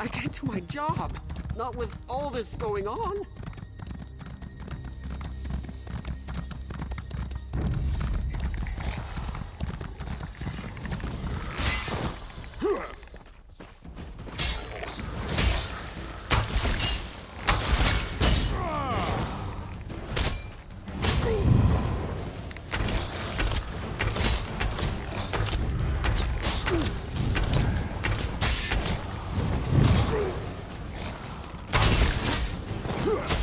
I can't do my job. Not with all this going on. Huh.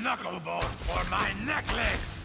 knucklebone for my necklace!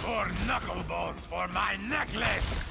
More knucklebones for my necklace!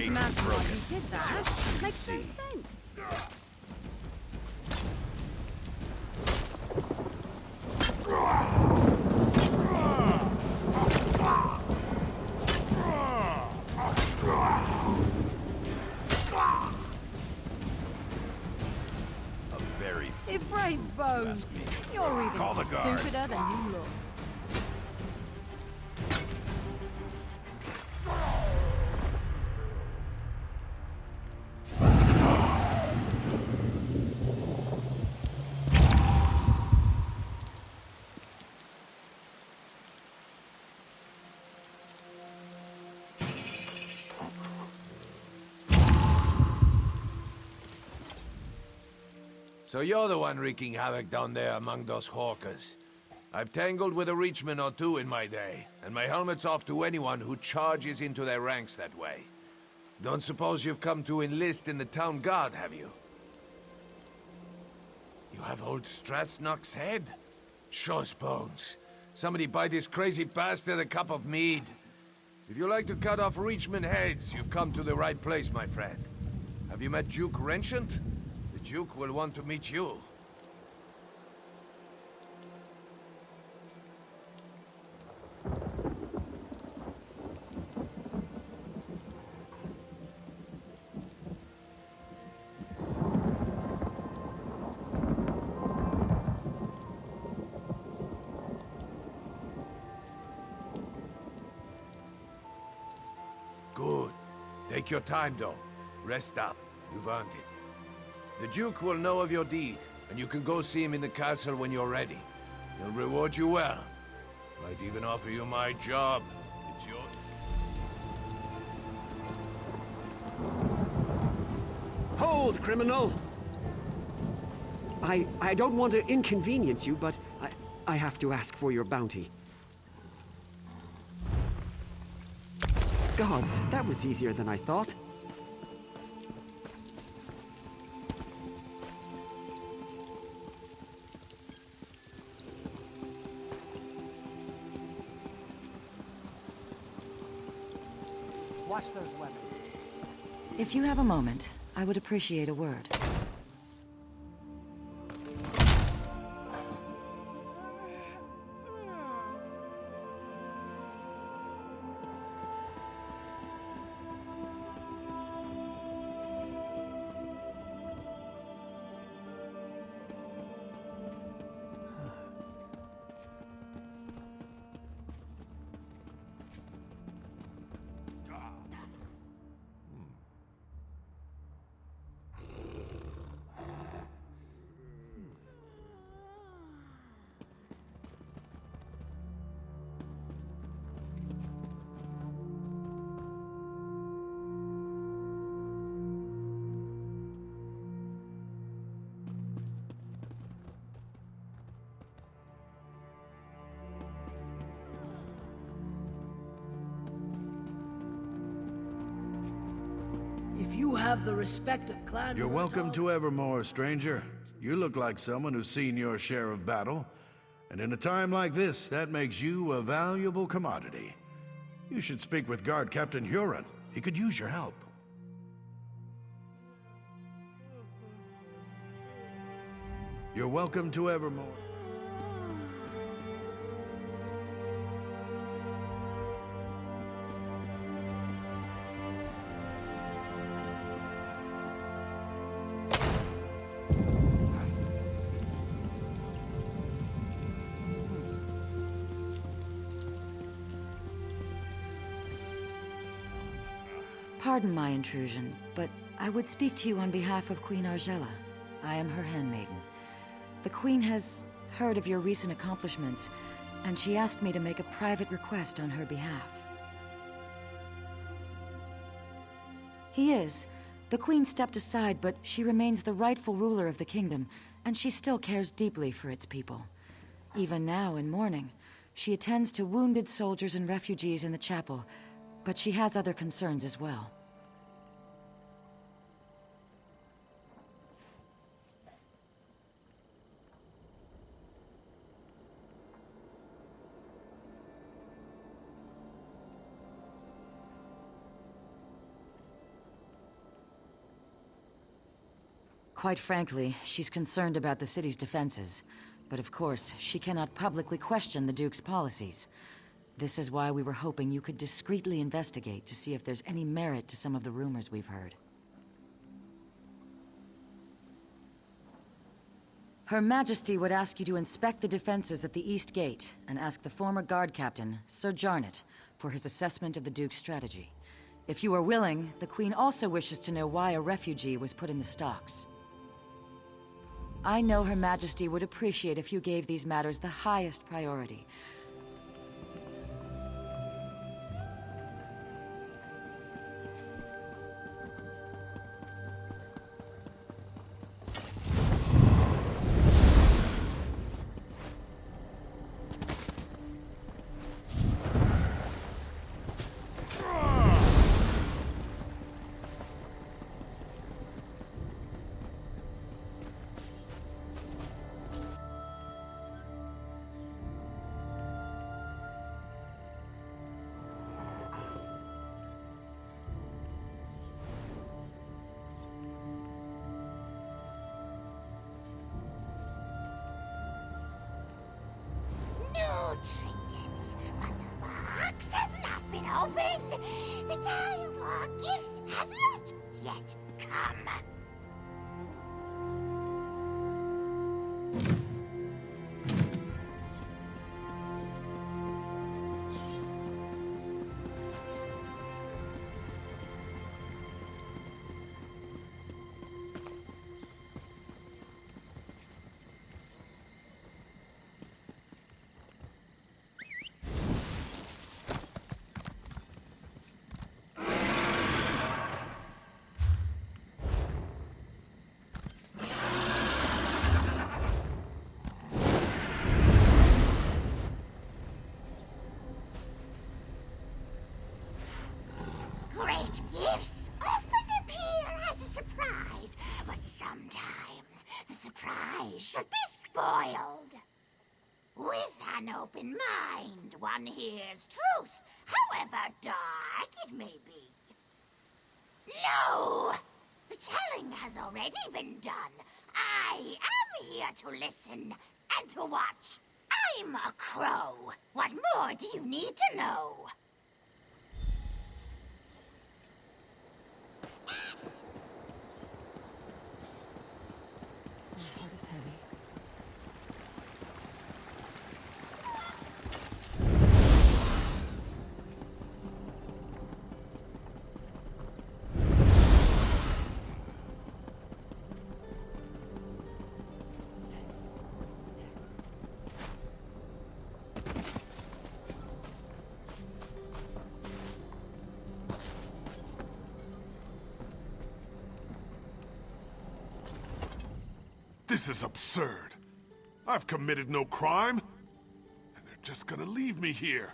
Doesn't matter why he did that. Makes no sense. If Ray's bones, you're even Call the guard. stupider than you look. So you're the one wreaking havoc down there among those hawkers. I've tangled with a reachman or two in my day, and my helmet's off to anyone who charges into their ranks that way. Don't suppose you've come to enlist in the town guard, have you? You have old Strasnock's head? Shows bones. Somebody buy this crazy bastard a cup of mead. If you like to cut off reachman heads, you've come to the right place, my friend. Have you met Duke Renchant? The Duke will want to meet you. Good. Take your time, though. Rest up. You've earned it. The Duke will know of your deed, and you can go see him in the castle when you're ready. He'll reward you well. Might even offer you my job. It's yours. Hold, criminal! I don't want to inconvenience you, but I have to ask for your bounty. Gods, that was easier than I thought. Watch those weapons. If you have a moment, I would appreciate a word. If you have the respect of clan... You're welcome to Evermore, stranger. You look like someone who's seen your share of battle. And in a time like this, that makes you a valuable commodity. You should speak with Guard Captain Huron. He could use your help. You're welcome to Evermore. Pardon my intrusion, but I would speak to you on behalf of Queen Argella. I am her handmaiden. The Queen has heard of your recent accomplishments, and she asked me to make a private request on her behalf. He is. The Queen stepped aside, but she remains the rightful ruler of the kingdom, and she still cares deeply for its people. Even now, in mourning, she attends to wounded soldiers and refugees in the chapel, but she has other concerns as well. Quite frankly, she's concerned about the city's defenses. But of course, she cannot publicly question the Duke's policies. This is why we were hoping you could discreetly investigate to see if there's any merit to some of the rumors we've heard. Her Majesty would ask you to inspect the defenses at the East Gate and ask the former guard captain, Sir Jarnet, for his assessment of the Duke's strategy. If you are willing, the Queen also wishes to know why a refugee was put in the stocks. I know Her Majesty would appreciate if you gave these matters the highest priority. Nutrients, but the box has not been opened. The time for gifts has not yet come. Great gifts often appear as a surprise, but sometimes the surprise should be spoiled. With an open mind, one hears truth, however dark it may be. No! The telling has already been done. I am here to listen and to watch. I'm a crow. What more do you need to know? Heart is heavy. This is absurd. I've committed no crime. And they're just gonna leave me here.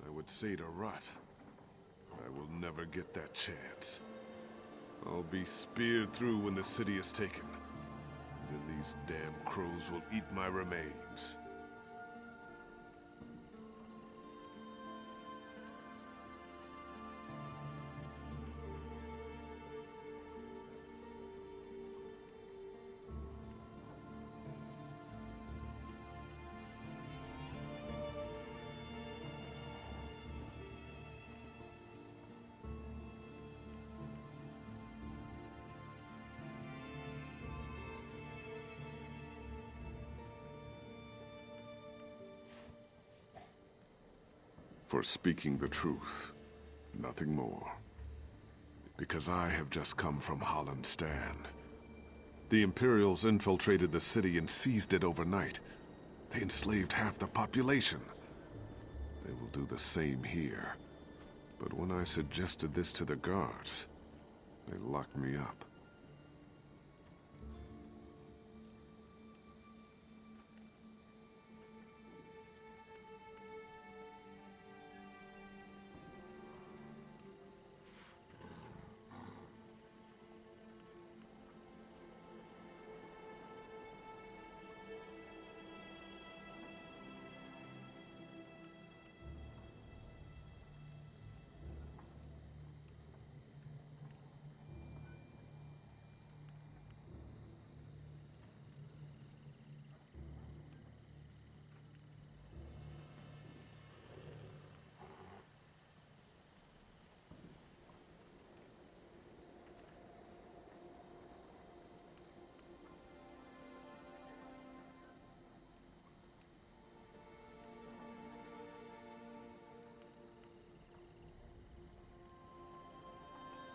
I would say to Rut, I will never get that chance. I'll be speared through when the city is taken. Then these damn crows will eat my remains. For speaking the truth, nothing more. Because I have just come from Holland Stand. The Imperials infiltrated the city and seized it overnight. They enslaved half the population. They will do the same here. But when I suggested this to the guards, they locked me up.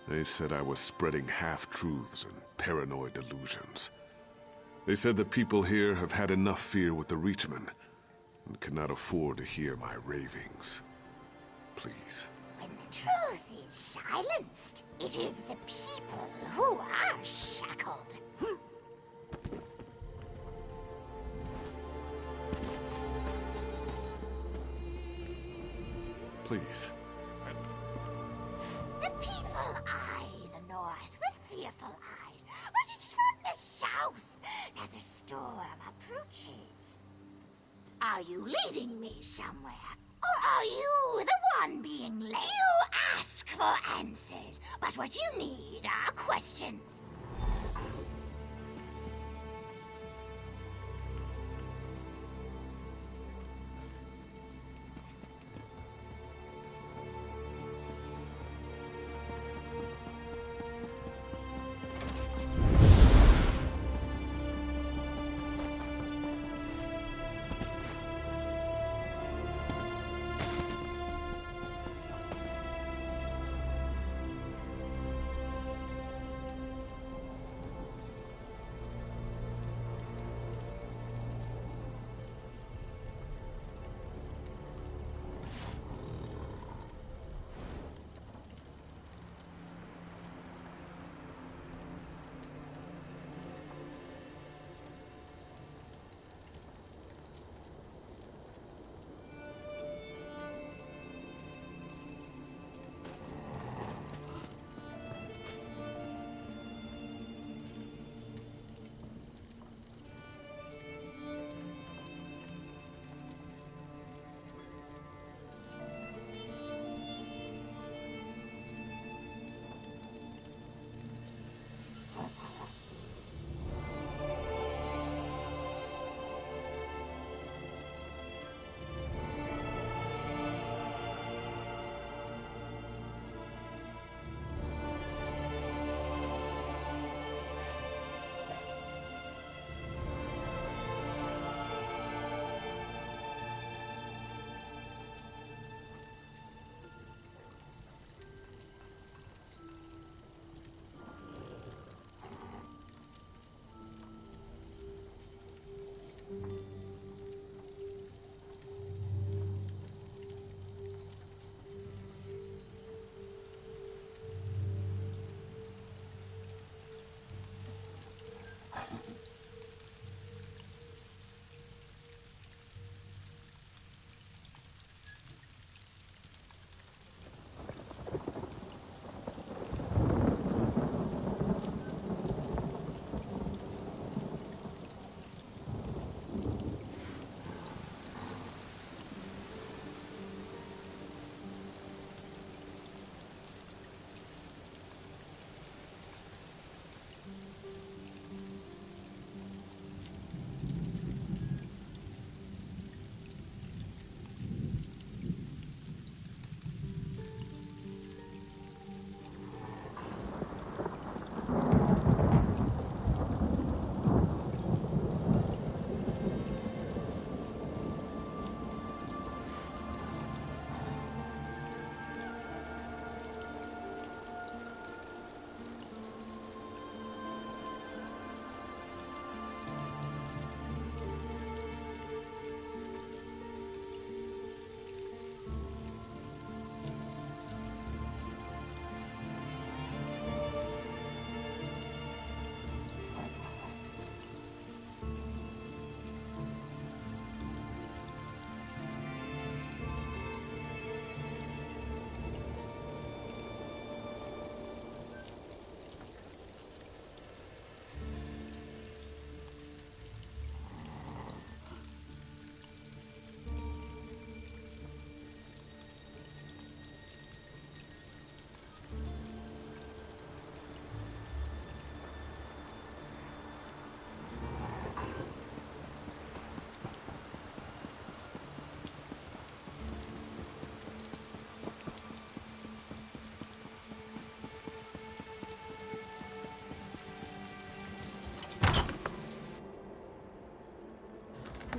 They said I was spreading half-truths and paranoid delusions. They said the people here have had enough fear with the Reachmen and cannot afford to hear my ravings. Please. When the truth is silenced, it is the people who are shackled. Please. The people eye the north with fearful eyes, but it's from the south that the storm approaches. Are you leading me somewhere? Or are you the one being led? You ask for answers, but what you need are questions.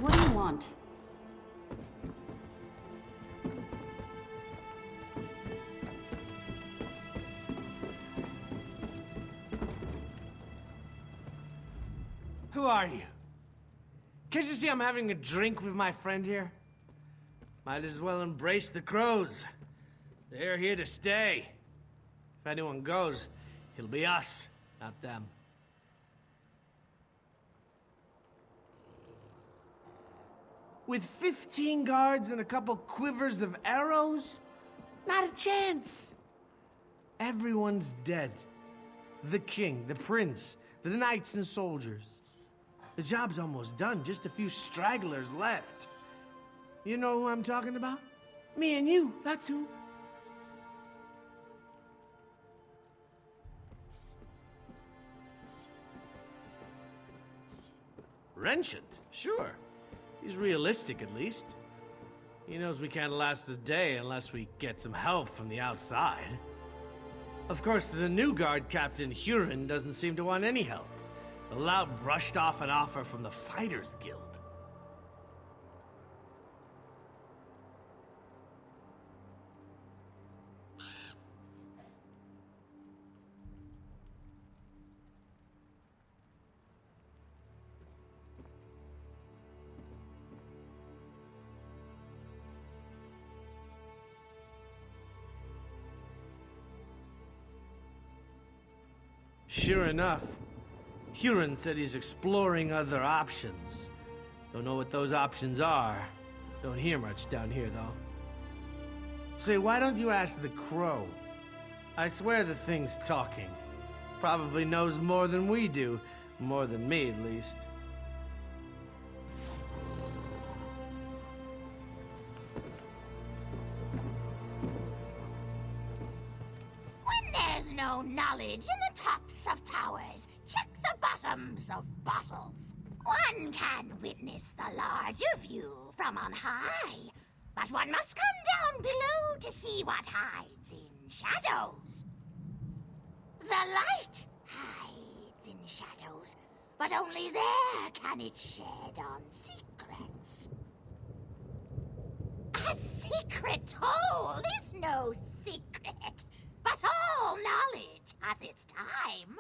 What do you want? are you? Can't you see I'm having a drink with my friend here? Might as well embrace the crows. They're here to stay. If anyone goes, it'll be us, not them. With 15 guards and a couple quivers of arrows? Not a chance! Everyone's dead. The king, the prince, the knights and soldiers. The job's almost done, just a few stragglers left. You know who I'm talking about? Me and you, that's who. Renchant, sure. He's realistic, at least. He knows we can't last a day unless we get some help from the outside. Of course, the new guard captain, Huron, doesn't seem to want any help. The lout brushed off an offer from the Fighters Guild. Sure enough, Huron said he's exploring other options. Don't know what those options are. Don't hear much down here, though. Say, why don't you ask the crow? I swear the thing's talking. Probably knows more than we do. More than me, at least. When there's no knowledge in the tops of towers, check the bottoms of bottles. One can witness the larger view from on high, but one must come down below to see what hides in shadows. The light hides in shadows, but only there can it shed on secrets. A secret told is no secret, but all knowledge has its time.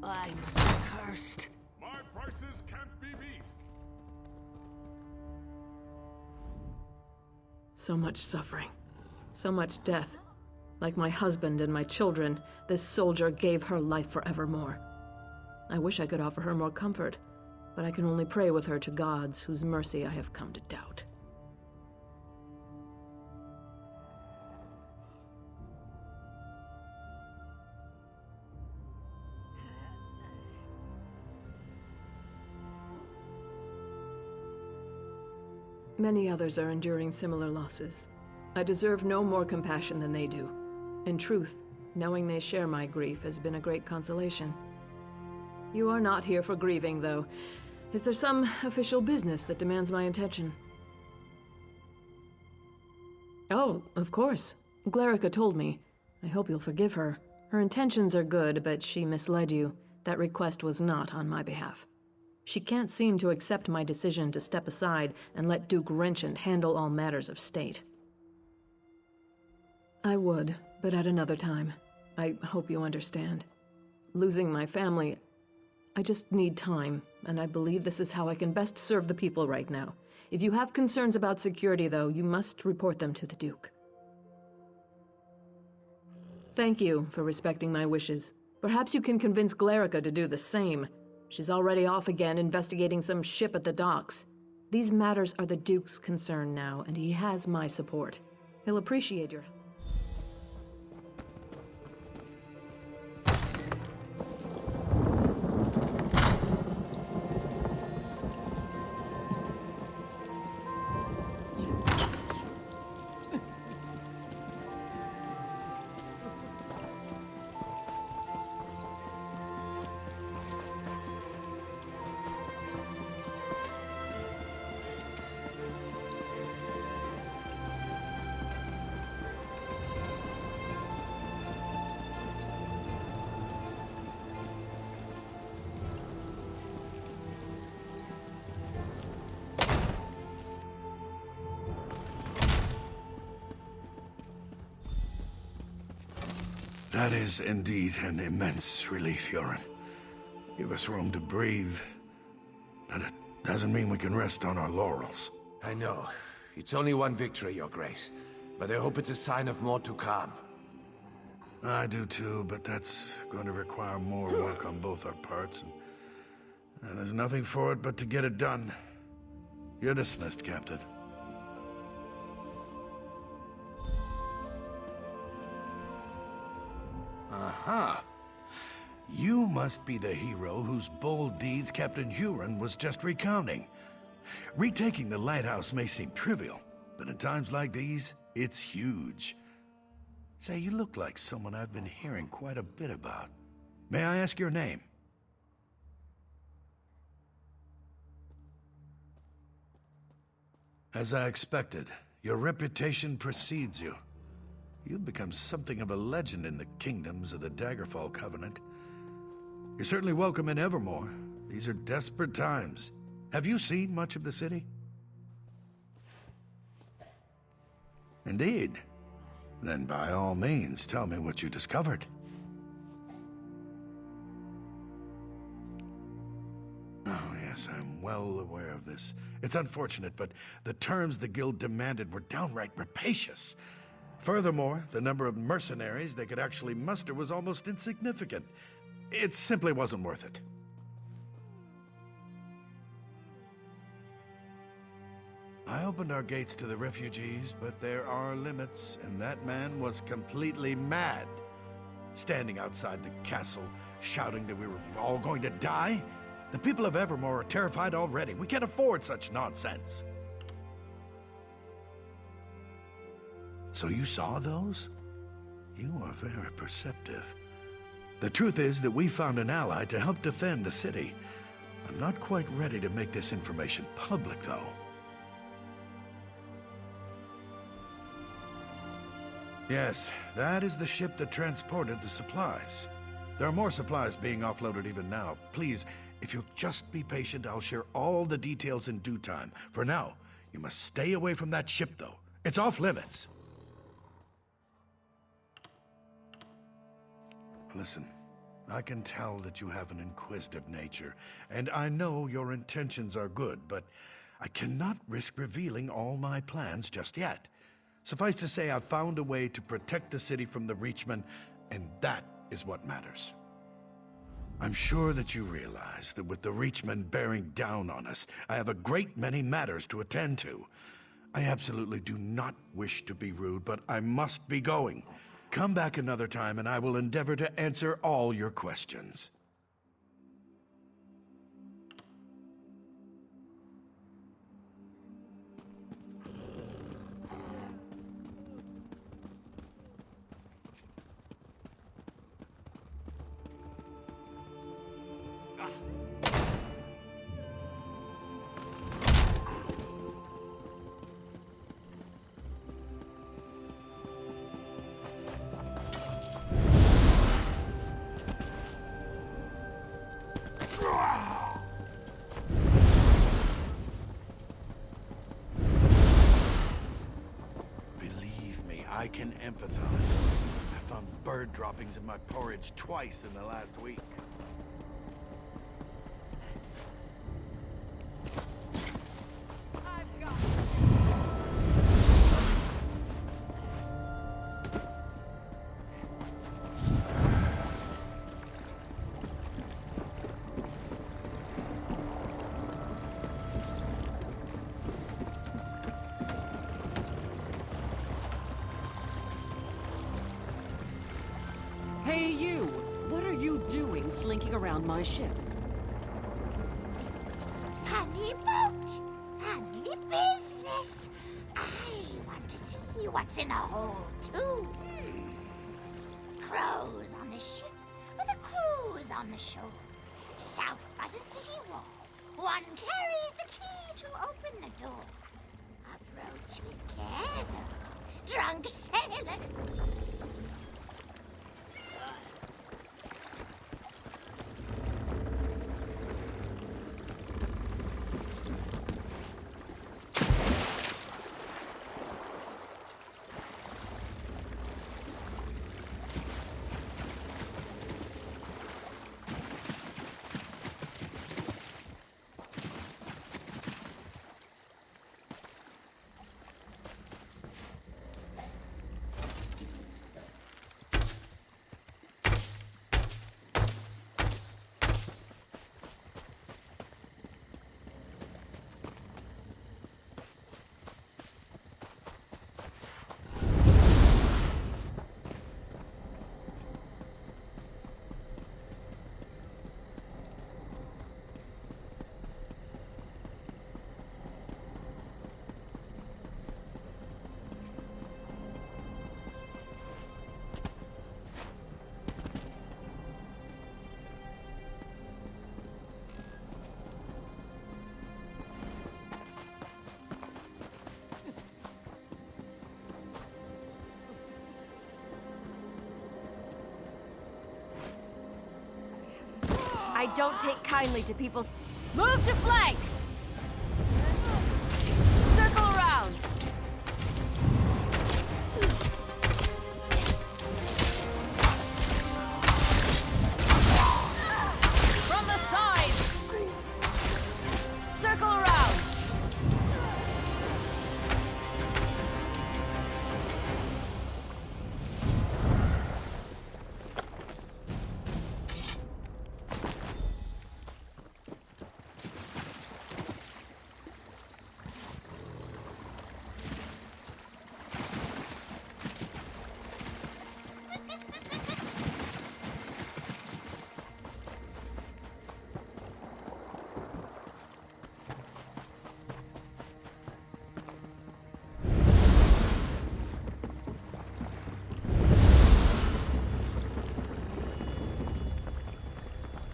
I must be cursed. My prices can't be beat. So much suffering. So much death. Like my husband and my children, this soldier gave her life forevermore. I wish I could offer her more comfort, but I can only pray with her to gods whose mercy I have come to doubt. Many others are enduring similar losses. I deserve no more compassion than they do. In truth, Knowing they share my grief has been a great consolation. You are not here for grieving, though. Is there some official business that demands my attention? Oh, of course. Glarica told me. I hope you'll forgive her. Her intentions are good, but she misled you. That request was not on my behalf. She can't seem to accept my decision to step aside and let Duke Wrenchant handle all matters of state. I would, but at another time. I hope you understand. Losing my family, I just need time, and I believe this is how I can best serve the people right now. If you have concerns about security, though, you must report them to the Duke. Thank you for respecting my wishes. Perhaps you can convince Glarica to do the same. She's already off again investigating some ship at the docks. These matters are the Duke's concern now, and he has my support. He'll appreciate your... That is indeed an immense relief, Yoren. Give us room to breathe. But it doesn't mean we can rest on our laurels. I know. It's only one victory, Your Grace. But I hope it's a sign of more to come. I do too, but that's going to require more work on both our parts. And there's nothing for it but to get it done. You're dismissed, Captain. Aha! You must be the hero whose bold deeds Captain Huron was just recounting. Retaking the lighthouse may seem trivial, but in times like these, it's huge. Say, you look like someone I've been hearing quite a bit about. May I ask your name? As I expected, your reputation precedes you. You've become something of a legend in the kingdoms of the Daggerfall Covenant. You're certainly welcome in Evermore. These are desperate times. Have you seen much of the city? Indeed. Then by all means, tell me what you discovered. Oh, yes, I'm well aware of this. It's unfortunate, but the terms the Guild demanded were downright rapacious. Furthermore, the number of mercenaries they could actually muster was almost insignificant. It simply wasn't worth it. I opened our gates to the refugees, but there are limits, and that man was completely mad. Standing outside the castle, shouting that we were all going to die? The people of Evermore are terrified already. We can't afford such nonsense. So you saw those? You are very perceptive. The truth is that we found an ally to help defend the city. I'm not quite ready to make this information public, though. Yes, that is the ship that transported the supplies. There are more supplies being offloaded even now. Please, if you'll just be patient, I'll share all the details in due time. For now, you must stay away from that ship, though. It's off limits. Listen, I can tell that you have an inquisitive nature, and I know your intentions are good, but I cannot risk revealing all my plans just yet. Suffice to say, I've found a way to protect the city from the Reachmen, and that is what matters. I'm sure that you realize that with the Reachmen bearing down on us, I have a great many matters to attend to. I absolutely do not wish to be rude, but I must be going. Come back another time, and I will endeavor to answer all your questions. I can empathize. I found bird droppings in my porridge twice in the last week. Hey, you! What are you doing slinking around my ship? Funny boat, funny business. I want to see what's in the hold, too. Crows on the ship, with a cruise on the shore. South Button City Wall. One carries the key to open the door. Approach with care, though, drunk sailor. I don't take kindly to people's... Move to flank! Circle around! From the side! Circle around!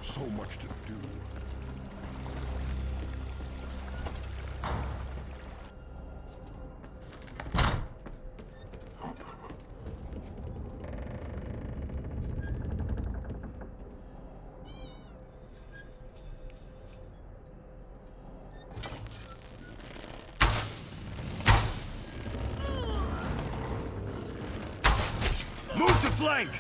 So much to do. Move to flank!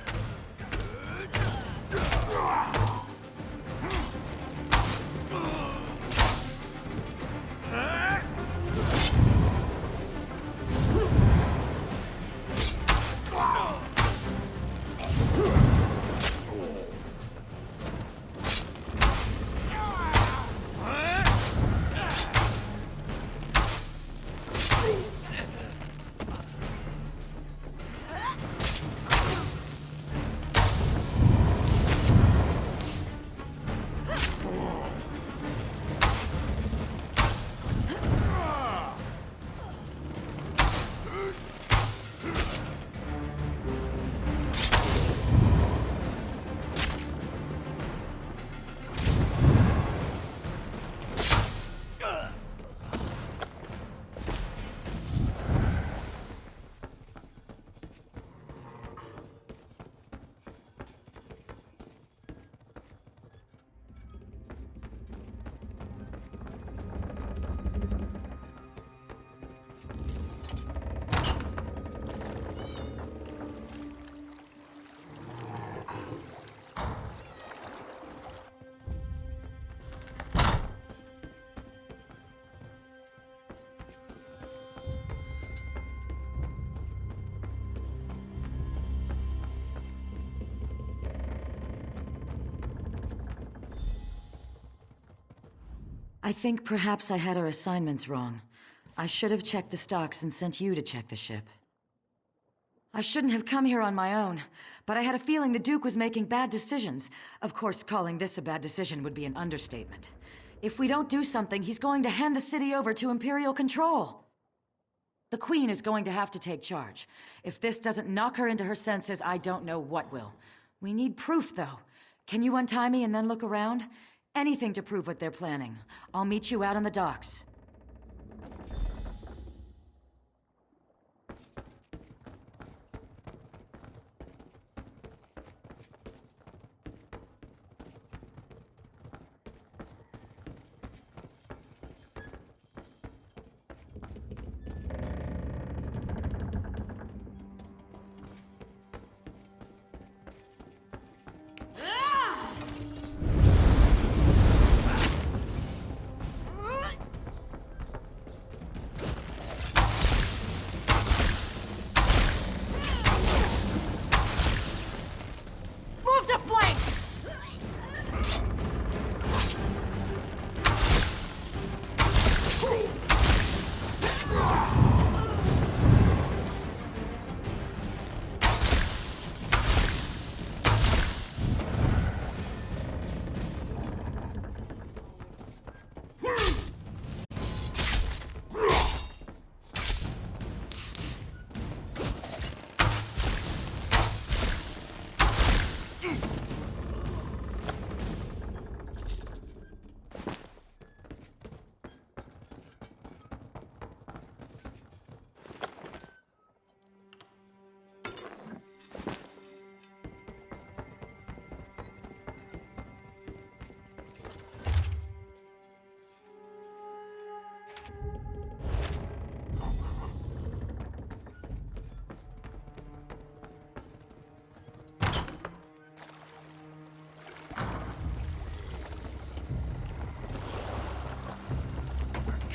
I think perhaps I had our assignments wrong. I should have checked the stocks and sent you to check the ship. I shouldn't have come here on my own, but I had a feeling the Duke was making bad decisions. Of course, calling this a bad decision would be an understatement. If we don't do something, he's going to hand the city over to Imperial control. The Queen is going to have to take charge. If this doesn't knock her into her senses, I don't know what will. We need proof, though. Can you untie me and then look around? Anything to prove what they're planning. I'll meet you out on the docks.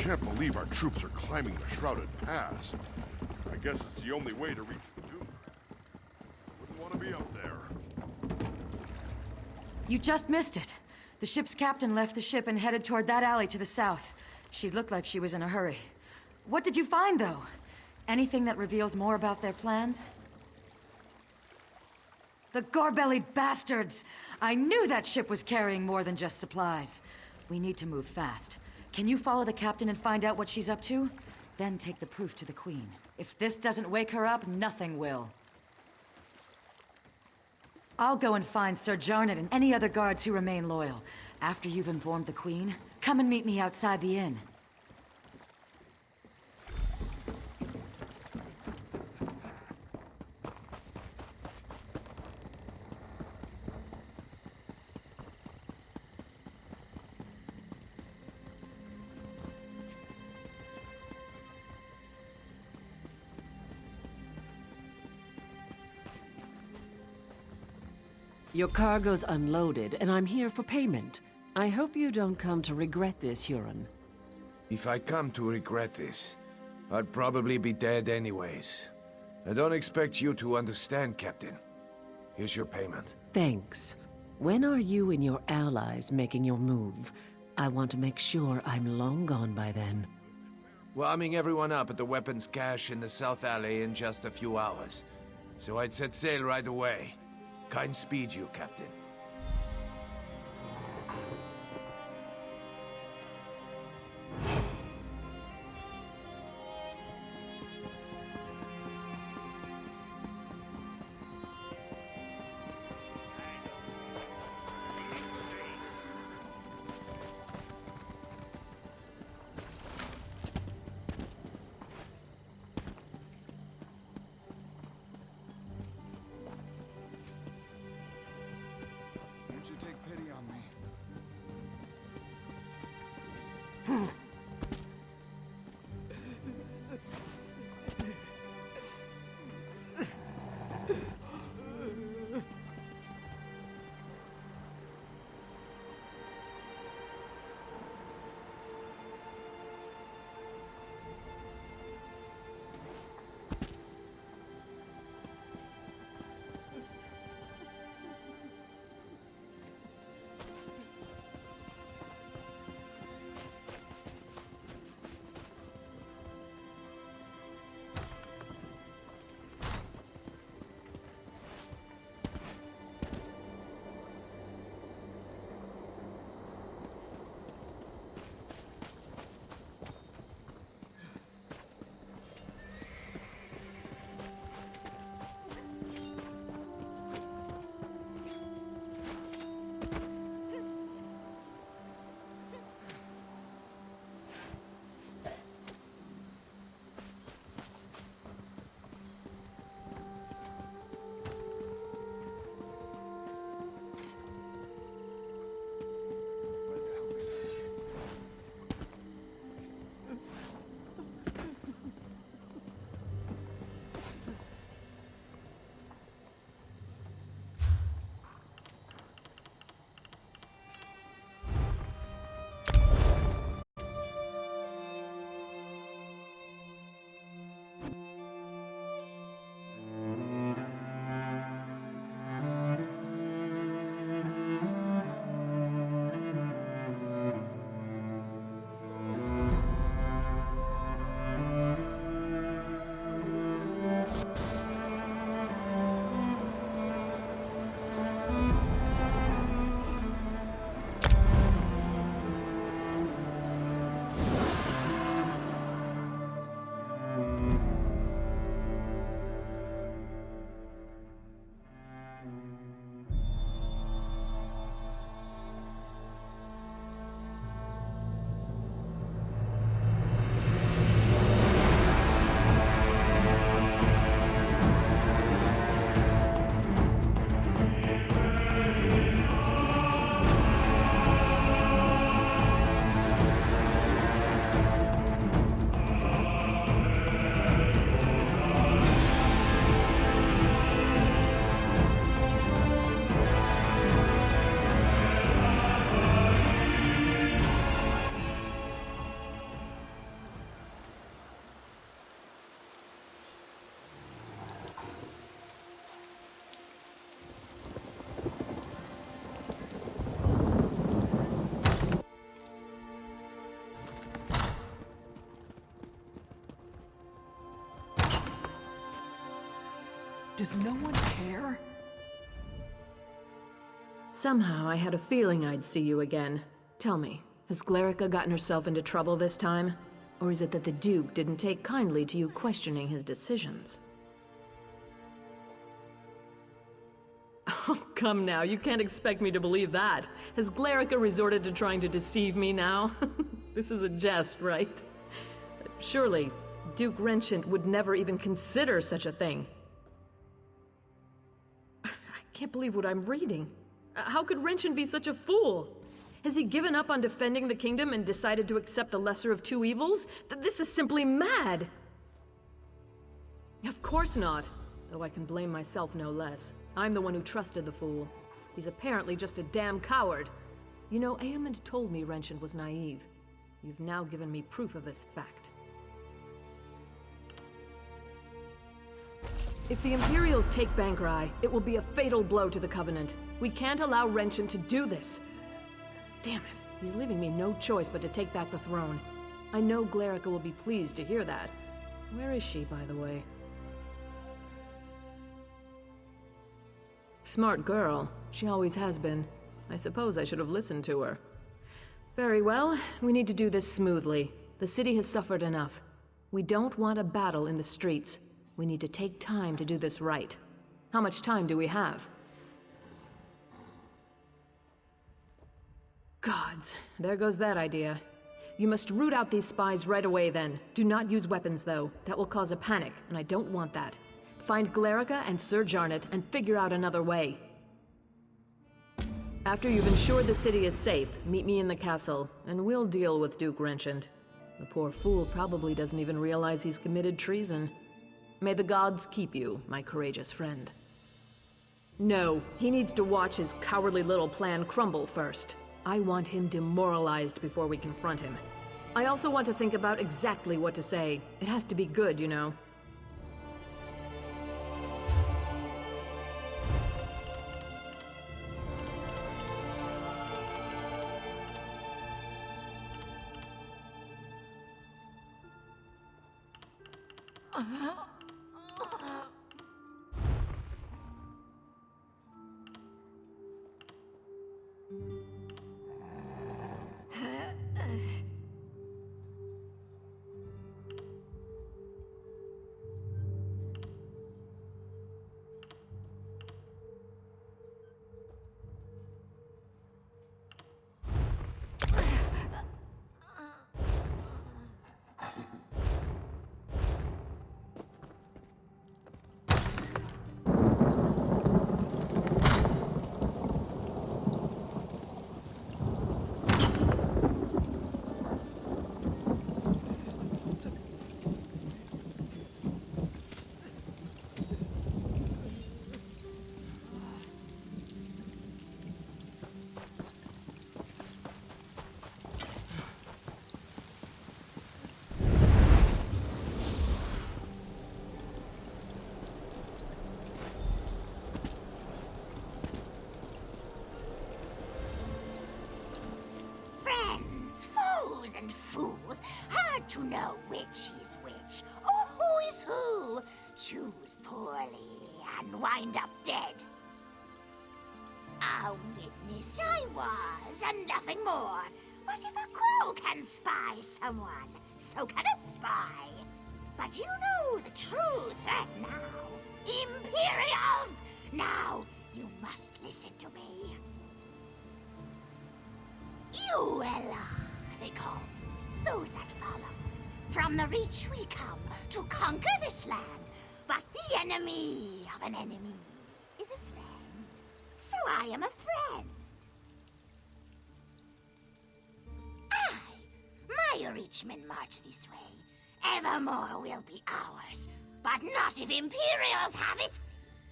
Can't believe our troops are climbing the Shrouded Pass. I guess it's the only way to reach the Duke. Wouldn't want to be up there. You just missed it. The ship's captain left the ship and headed toward that alley to the south. She looked like she was in a hurry. What did you find, though? Anything that reveals more about their plans? The gore-bellied bastards! I knew that ship was carrying more than just supplies. We need to move fast. Can you follow the captain and find out what she's up to? Then take the proof to the Queen. If this doesn't wake her up, nothing will. I'll go and find Sir Jarnett and any other guards who remain loyal. After you've informed the Queen, come and meet me outside the inn. Your cargo's unloaded, and I'm here for payment. I hope you don't come to regret this, Huron. If I come to regret this, I'd probably be dead anyways. I don't expect you to understand, Captain. Here's your payment. Thanks. When are you and your allies making your move? I want to make sure I'm long gone by then. We're arming everyone up at the weapons cache in the South Alley in just a few hours. So I'd set sail right away. Kind speed you, Captain. Does no one care? Somehow I had a feeling I'd see you again. Tell me, has Glerica gotten herself into trouble this time? Or is it that the Duke didn't take kindly to you questioning his decisions? Oh, come now, you can't expect me to believe that. Has Glerica resorted to trying to deceive me now? This is a jest, right? Surely, Duke Renchant would never even consider such a thing. I can't believe what I'm reading. How could Renchant be such a fool? Has he given up on defending the kingdom and decided to accept the lesser of two evils? This is simply mad! Of course not. Though I can blame myself no less. I'm the one who trusted the fool. He's apparently just a damn coward. You know, Aemond told me Renchant was naive. You've now given me proof of this fact. If the Imperials take Bankrai, it will be a fatal blow to the Covenant. We can't allow Renchant to do this. Damn it, he's leaving me no choice but to take back the throne. I know Glerica will be pleased to hear that. Where is she, by the way? Smart girl. She always has been. I suppose I should have listened to her. Very well, we need to do this smoothly. The city has suffered enough. We don't want a battle in the streets. We need to take time to do this right. How much time do we have? Gods, there goes that idea. You must root out these spies right away then. Do not use weapons though. That will cause a panic, and I don't want that. Find Glerica and Sir Jarnet and figure out another way. After you've ensured the city is safe, meet me in the castle, and we'll deal with Duke Renchant. The poor fool probably doesn't even realize he's committed treason. May the gods keep you, my courageous friend. No, he needs to watch his cowardly little plan crumble first. I want him demoralized before we confront him. I also want to think about exactly what to say. It has to be good, you know. Fools, hard to know which is which, or who is who. Choose poorly and wind up dead. A witness I was, and nothing more. But if a crow can spy someone, so can a spy. But you know the true threat now. Imperials! Now, you must listen to me. Uella, they call me. Those that follow. From the Reach we come to conquer this land. But the enemy of an enemy is a friend. So I am a friend. My Reachmen march this way. Evermore will be ours. But not if Imperials have it.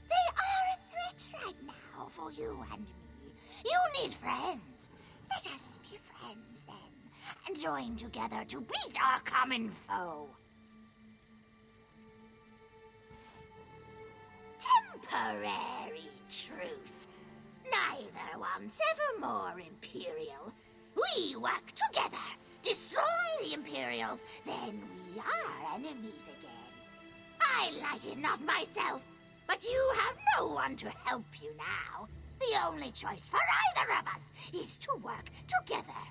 They are a threat right now for you and me. You need friends. Let us be friends then. And join together to beat our common foe. Temporary truce. Neither wants ever more Imperial. We work together, destroy the Imperials, then we are enemies again. I like it not myself, but you have no one to help you now. The only choice for either of us is to work together.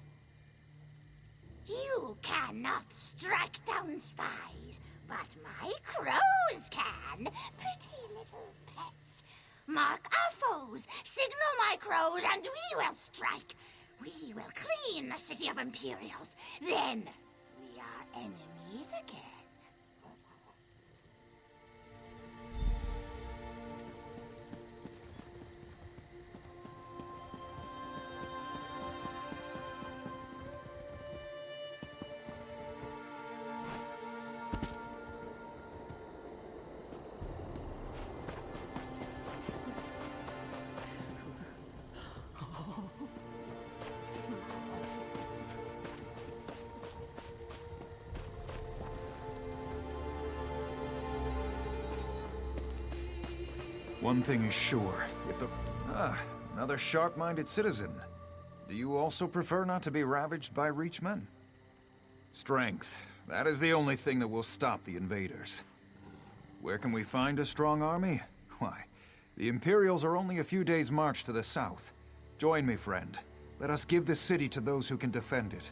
You cannot strike down spies, but my crows can. Pretty little pets. Mark our foes, signal my crows, and we will strike. We will clean the city of Imperials. Then we are enemies again. One thing is sure, if the... another sharp-minded citizen. Do you also prefer not to be ravaged by Reachmen? Strength. That is the only thing that will stop the invaders. Where can we find a strong army? Why, the Imperials are only a few days' march to the south. Join me, friend. Let us give this city to those who can defend it.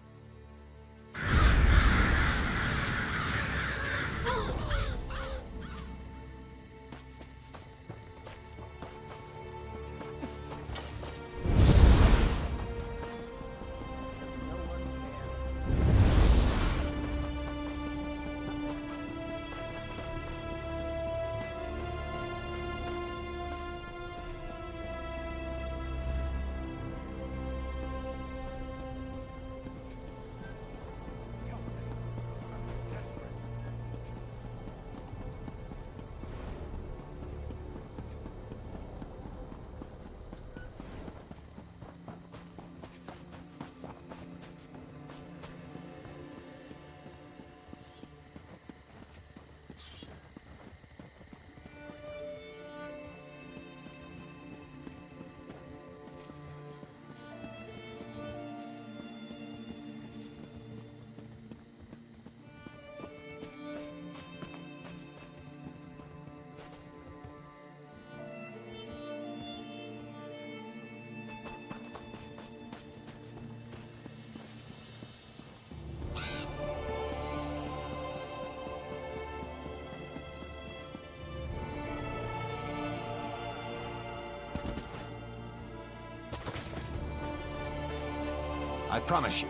I promise you.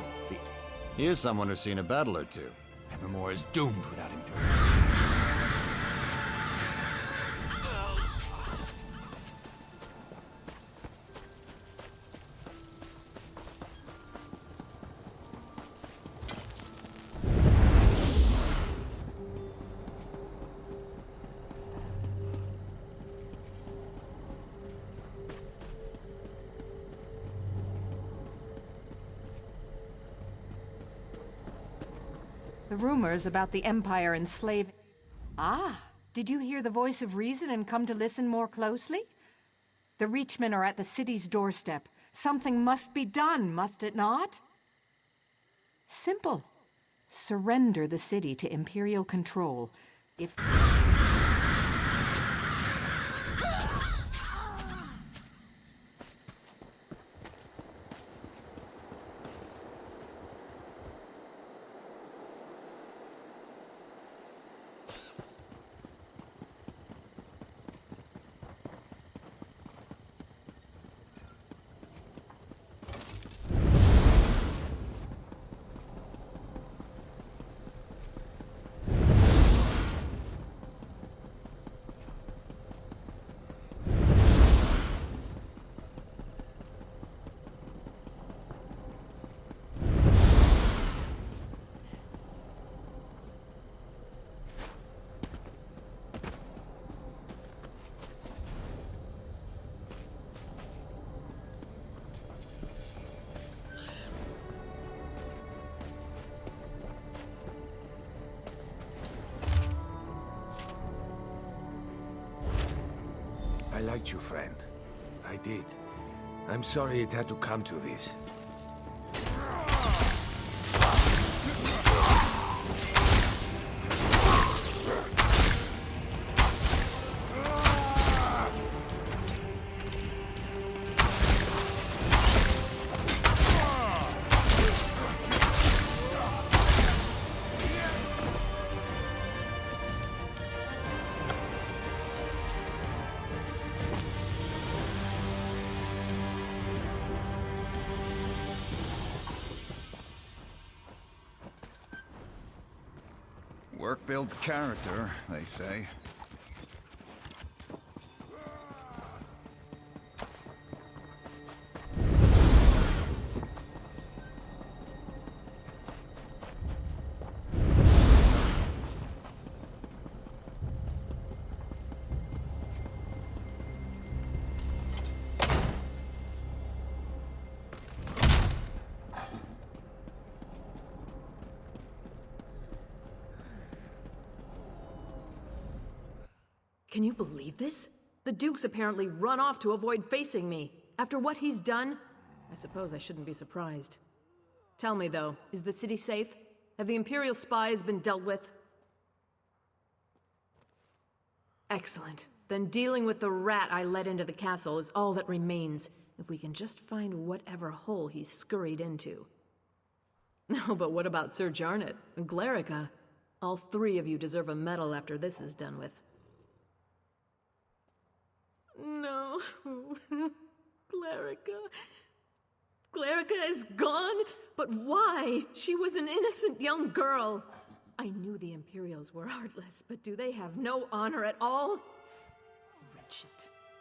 He is someone who's seen a battle or two. Evermore is doomed without him. The rumors about the Empire enslaving... Ah, did you hear the voice of reason and come to listen more closely? The Reachmen are at the city's doorstep. Something must be done, must it not? Simple. Surrender the city to Imperial control. If... I liked you, friend. I did. I'm sorry it had to come to this. Work builds character, they say. Can you believe this? The Duke's apparently run off to avoid facing me. After what he's done, I suppose I shouldn't be surprised. Tell me, though, is the city safe? Have the Imperial spies been dealt with? Excellent. Then dealing with the rat I let into the castle is all that remains, if we can just find whatever hole he's scurried into. No, but what about Sir Jarnet and Glerica? All three of you deserve a medal after this is done with. No. Glerica. Glerica is gone? But why? She was an innocent young girl. I knew the Imperials were heartless, but do they have no honor at all? Richard.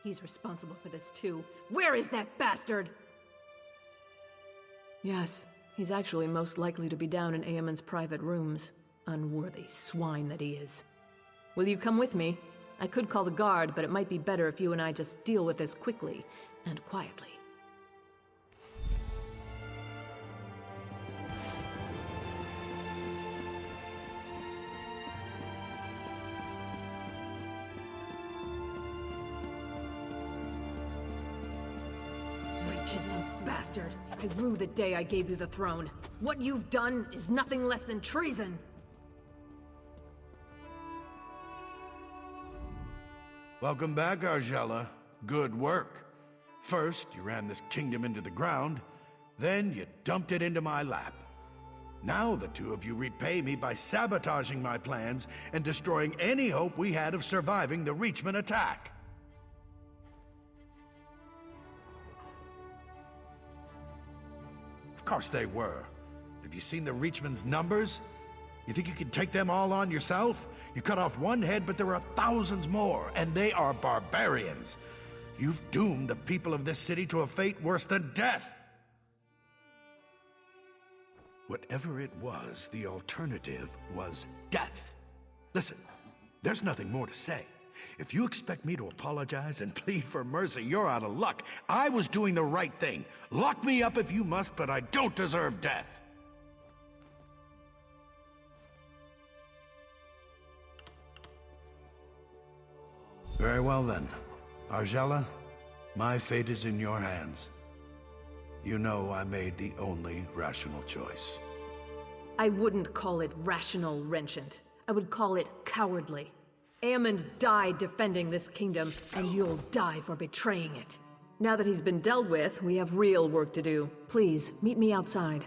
He's responsible for this too. Where is that bastard? Yes, he's actually most likely to be down in Eamon's private rooms. Unworthy swine that he is. Will you come with me? I could call the guard, but it might be better if you and I just deal with this quickly and quietly. Wretched bastard! I rue the day I gave you the throne. What you've done is nothing less than treason! Welcome back, Argella. Good work. First, you ran this kingdom into the ground, then you dumped it into my lap. Now the two of you repay me by sabotaging my plans and destroying any hope we had of surviving the Reachman attack. Of course they were. Have you seen the Reachman's numbers? You think you can take them all on yourself? You cut off one head, but there are thousands more, and they are barbarians. You've doomed the people of this city to a fate worse than death. Whatever it was, the alternative was death. Listen, there's nothing more to say. If you expect me to apologize and plead for mercy, you're out of luck. I was doing the right thing. Lock me up if you must, but I don't deserve death. Very well then. Argella, my fate is in your hands. You know I made the only rational choice. I wouldn't call it rational, Renchant. I would call it cowardly. Aemond died defending this kingdom, and you'll die for betraying it. Now that he's been dealt with, we have real work to do. Please, meet me outside.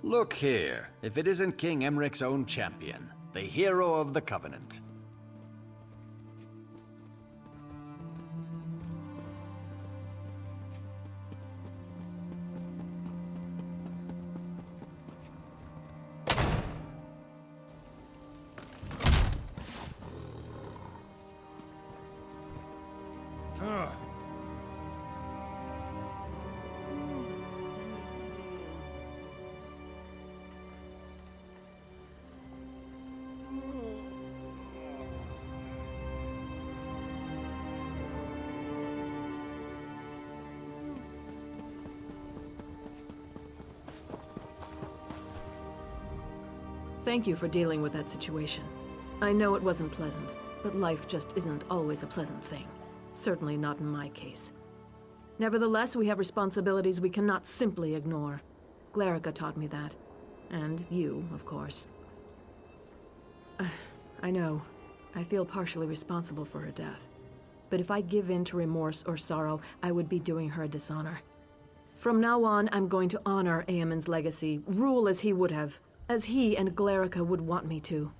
Look here, if it isn't King Emmerich's own champion, the hero of the Covenant. Thank you for dealing with that situation. I know it wasn't pleasant, but life just isn't always a pleasant thing. Certainly not in my case. Nevertheless, we have responsibilities we cannot simply ignore. Glerica taught me that. And you, of course. I know. I feel partially responsible for her death. But if I give in to remorse or sorrow, I would be doing her a dishonor. From now on, I'm going to honor Eamon's legacy, rule as he would have, as he and Glerica would want me to.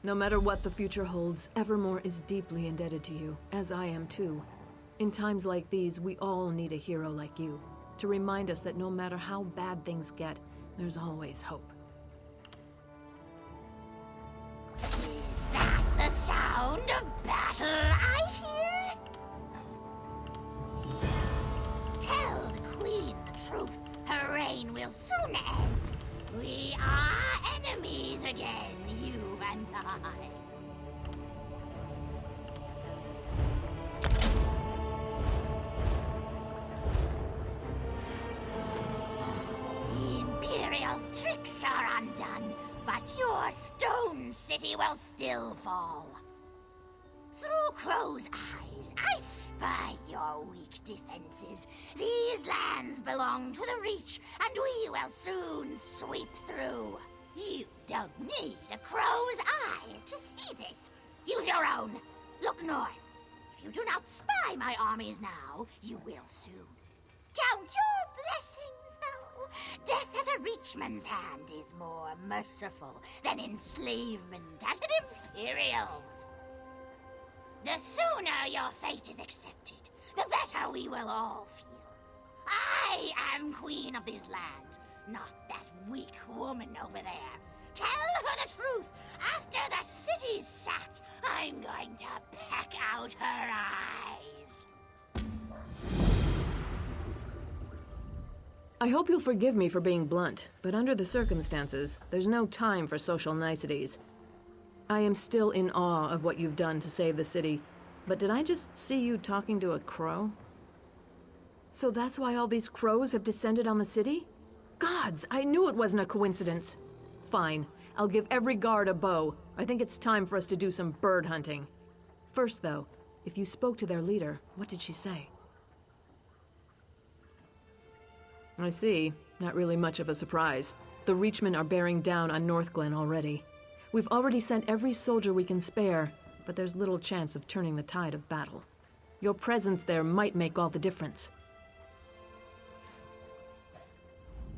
No matter what the future holds, Evermore is deeply indebted to you, as I am too. In times like these, we all need a hero like you, to remind us that no matter how bad things get, there's always hope. Is that the sound of battle I hear? Tell the Queen the truth. Her reign will soon end. We are enemies again, you and I. The Imperial's tricks are undone, but your stone city will still fall. Through Crow's eyes, I spy your weak defenses. These lands belong to the Reach, and we will soon sweep through. You don't need a Crow's eyes to see this. Use your own. Look north. If you do not spy my armies now, you will soon. Count your blessings, though. Death at a Reachman's hand is more merciful than enslavement at an Imperial's. The sooner your fate is accepted, the better we will all feel. I am queen of these lands, not that weak woman over there. Tell her the truth. After the city's sacked, I'm going to peck out her eyes. I hope you'll forgive me for being blunt, but under the circumstances, there's no time for social niceties. I am still in awe of what you've done to save the city, but did I just see you talking to a crow? So that's why all these crows have descended on the city? Gods, I knew it wasn't a coincidence. Fine, I'll give every guard a bow. I think it's time for us to do some bird hunting. First though, if you spoke to their leader, what did she say? I see. Not really much of a surprise. The Reachmen are bearing down on Northglen already. We've already sent every soldier we can spare, but there's little chance of turning the tide of battle. Your presence there might make all the difference.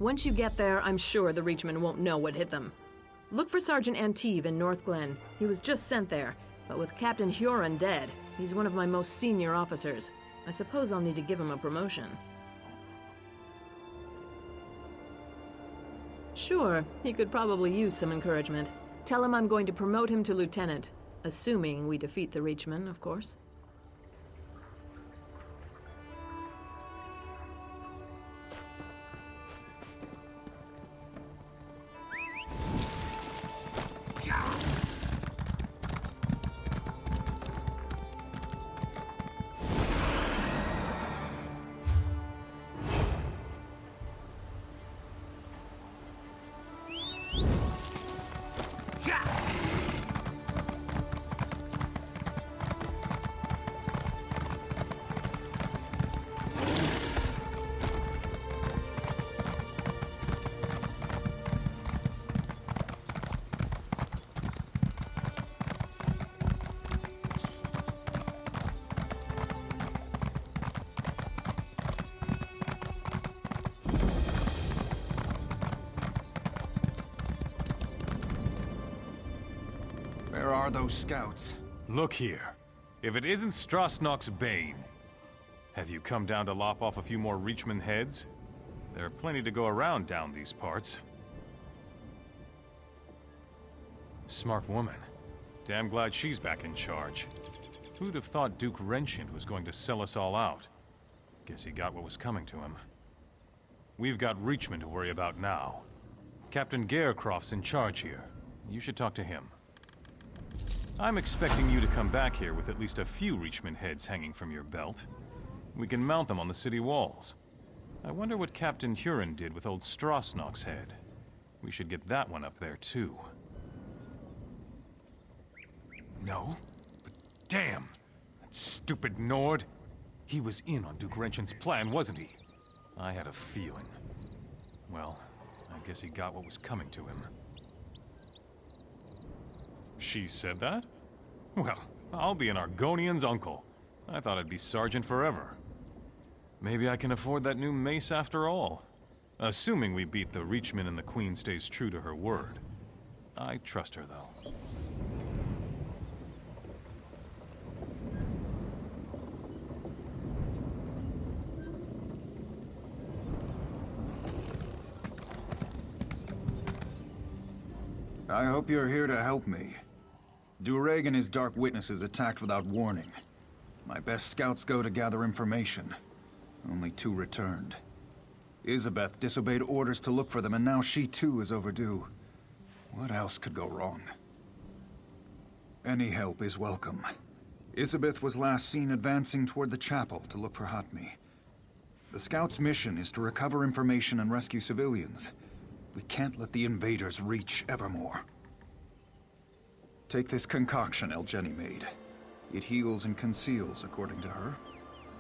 Once you get there, I'm sure the Reachmen won't know what hit them. Look for Sergeant Anteve in Northglen. He was just sent there, but with Captain Huron dead, he's one of my most senior officers. I suppose I'll need to give him a promotion. Sure, he could probably use some encouragement. Tell him I'm going to promote him to lieutenant, assuming we defeat the Reachmen, of course. Where are those scouts? Look here. If it isn't Strasnock's Bane, have you come down to lop off a few more Reachman heads? There are plenty to go around down these parts. Smart woman. Damn glad she's back in charge. Who'd have thought Duke Wrenchind was going to sell us all out? Guess he got what was coming to him. We've got Reachman to worry about now. Captain Garecroft's in charge here. You should talk to him. I'm expecting you to come back here with at least a few Reachman heads hanging from your belt. We can mount them on the city walls. I wonder what Captain Huron did with old Strasnock's head. We should get that one up there, too. No? But damn! That stupid Nord! He was in on Duke Wrenchind's plan, wasn't he? I had a feeling. Well, I guess he got what was coming to him. She said that? Well, I'll be an Argonian's uncle. I thought I'd be sergeant forever. Maybe I can afford that new mace after all. Assuming we beat the Reachmen and the Queen stays true to her word. I trust her, though. I hope you're here to help me. Dureg and his Dark Witnesses attacked without warning. My best scouts go to gather information. Only 2 returned. Isabeth disobeyed orders to look for them, and now she too is overdue. What else could go wrong? Any help is welcome. Isabeth was last seen advancing toward the chapel to look for Hatmi. The Scouts' mission is to recover information and rescue civilians. We can't let the invaders reach Evermore. Take this concoction Elgeni made. It heals and conceals, according to her.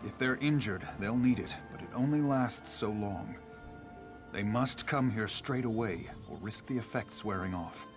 If they're injured, they'll need it, but it only lasts so long. They must come here straight away, or risk the effects wearing off.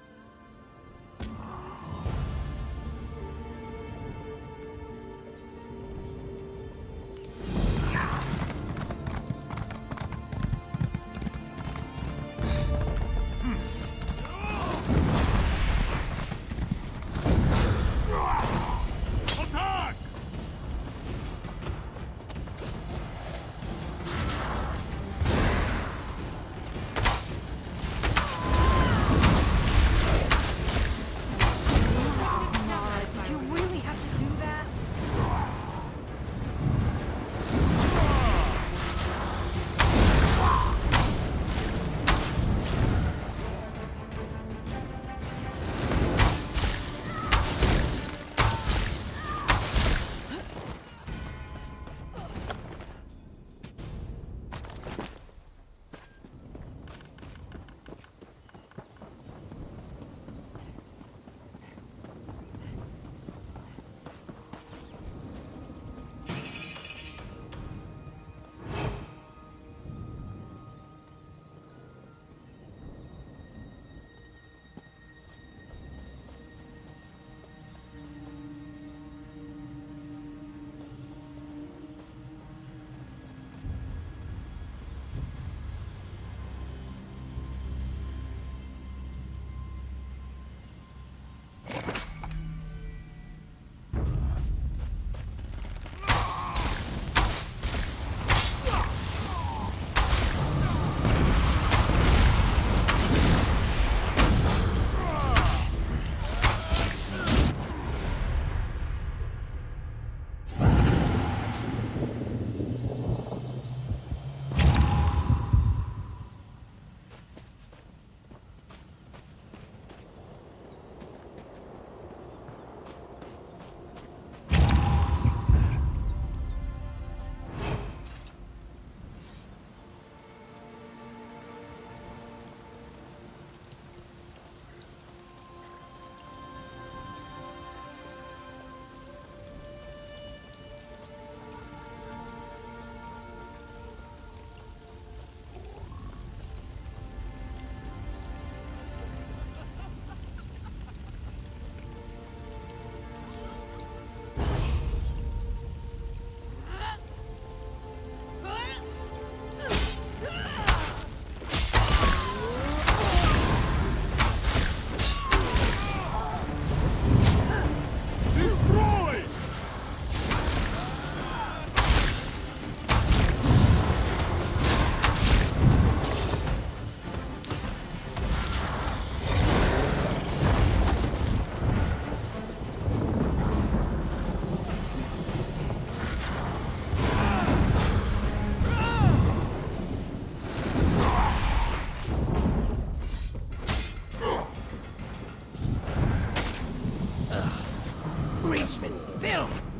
Reachman, film!